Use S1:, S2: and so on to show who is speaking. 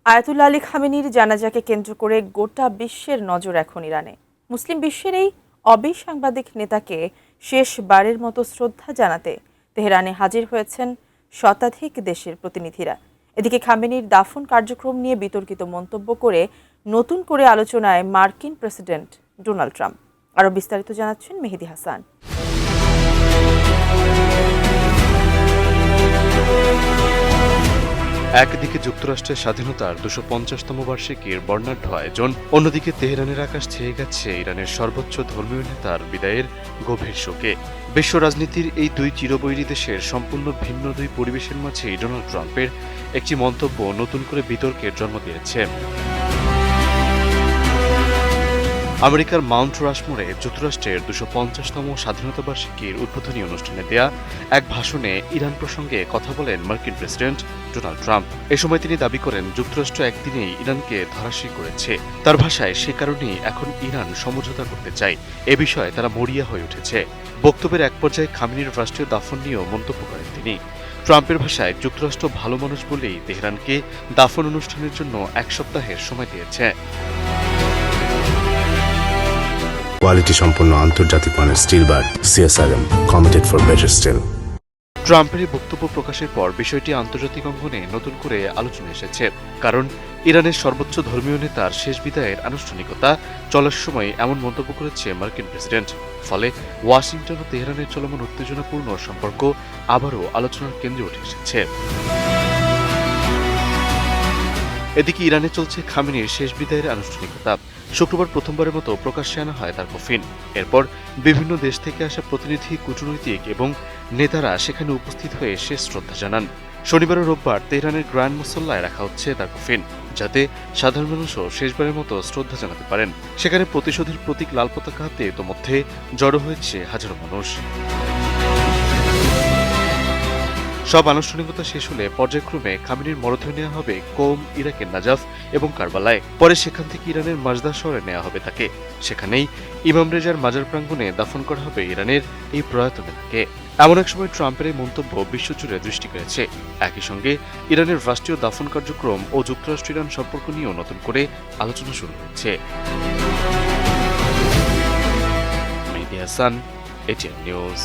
S1: Ayatollah Ali খামেনির জানাজাকে কেন্দ্র করে গোটা বিশ্বের নজর এখন ইরানে। মুসলিম বিশ্বের এই অবেসাংবাদিক নেতাকে শেষবারের মতো শ্রদ্ধা জানাতে তেহরানে হাজির হয়েছেন শতাধিক দেশের প্রতিনিধিরা। এদিকে খামেনির দাফন কার্যক্রম নিয়ে বিতর্কিত মন্তব্য করে নতুন করে আলোচনায় মার্কিন প্রেসিডেন্ট ডোনাল্ড ট্রাম্প। আরও বিস্তারিত জানাচ্ছেন মেহেদী হাসান।
S2: একদিকে যুক্তরাষ্ট্রের স্বাধীনতার ২৫০তম বার্ষিকীর বর্ণাঢ্য আয়োজন, অন্যদিকে তেহরানের আকাশ ছেয়ে গেছে ইরানের সর্বোচ্চ ধর্মীয় নেতার বিদায়ের গভীর শোকে। বিশ্ব রাজনীতির এই দুই চিরবৈরী দেশের সম্পূর্ণ ভিন্ন দুই পরিবেশের মাঝেই ডোনাল্ড ট্রাম্পের একটি মন্তব্য নতুন করে বিতর্কের জন্ম দিয়েছে। আমেরিকার মাউন্ট রাশমোরে যুক্তরাষ্ট্রের ২৫০তম স্বাধীনতা বার্ষিকীর উদ্বোধনী অনুষ্ঠানে দেয়া এক ভাষণে ইরান প্রসঙ্গে কথা বলেন মার্কিন প্রেসিডেন্ট ডোনাল্ড ট্রাম্প। এ সময় তিনি দাবি করেন যুক্তরাষ্ট্র একদিনেই ইরানকে ধরাশায়ী করেছে। তার ভাষায়, সে কারণেই এখন ইরান সমঝোতা করতে চায়। এ বিষয়ে তারা মরিয়া হয়ে উঠেছে। বক্তব্যের এক পর্যায়ে খামেনির রাষ্ট্রীয় দাফন নিয়েও মন্তব্য করেন তিনি। ট্রাম্পের ভাষায়, যুক্তরাষ্ট্র ভালো মানুষ বলেই তেহরানকে দাফন অনুষ্ঠানের জন্য ১ সপ্তাহের সময় দিয়েছে।
S3: কোয়ালিটি সম্পন্ন আন্তর্জাতিক মানের still bar CSRM, committed for better still.
S2: ট্রাম্পের এই বক্তব্য প্রকাশের পর বিষয়টি আন্তর্জাতিক অঙ্গনে নতুন করে আলোচনা এসেছে। কারণ ইরানের সর্বোচ্চ ধর্মীয় নেতার শেষ বিদায়ের আনুষ্ঠানিকতা চলার সময় এমন মন্তব্য করেছে মার্কিন প্রেসিডেন্ট। ফলে ওয়াশিংটন ও তেহরানের চলমান উত্তেজনাপূর্ণ সম্পর্ক আবারও আলোচনার কেন্দ্রে উঠে এসেছে। এদিকে ইরানে চলছে খামেনির শেষ বিদায়ের আনুষ্ঠানিকতা। শুক্রবার প্রথমবারের মতো প্রকাশ্যে আনা হয় তার কফিন। এরপর বিভিন্ন দেশ থেকে আসা প্রতিনিধি, কূটনৈতিক এবং নেতারা সেখানে উপস্থিত হয়ে শেষ শ্রদ্ধা জানান। শনিবার ও রোববার তেহরানের গ্র্যান্ড মুসল্লায় রাখা হচ্ছে তার কফিন, যাতে সাধারণ মানুষও শেষবারের মতো শ্রদ্ধা জানাতে পারেন। সেখানে প্রতিশোধের প্রতীক লাল পতাকা হাতে ইতোমধ্যে জড়ো হয়েছে হাজারো মানুষ। সব আনুষ্ঠানিকতা শেষ হলে পর্যায়ক্রমে খামেনির মরদেহ নেওয়া হবে কোম, ইরাকের নাজাফ এবং কারবালায়। পরে সেখান থেকে ইরানের মাজদা শহরে নেওয়া হবে তাকে। সেখানেই ইমাম রেজার মাজার প্রাঙ্গণে দাফন করা হবে ইরানের এই প্রয়াত নেতাকে। এমন এক সময় ট্রাম্পের এই মন্তব্য বিশ্বজুড়ে দৃষ্টি কেড়েছে। একই সঙ্গে ইরানের রাষ্ট্রীয় দাফন কার্যক্রম ও যুক্তরাষ্ট্র ইরান সম্পর্ক নিয়েও নতুন করে আলোচনা শুরু হচ্ছে। মেহেদী হাসান, ATN নিউজ।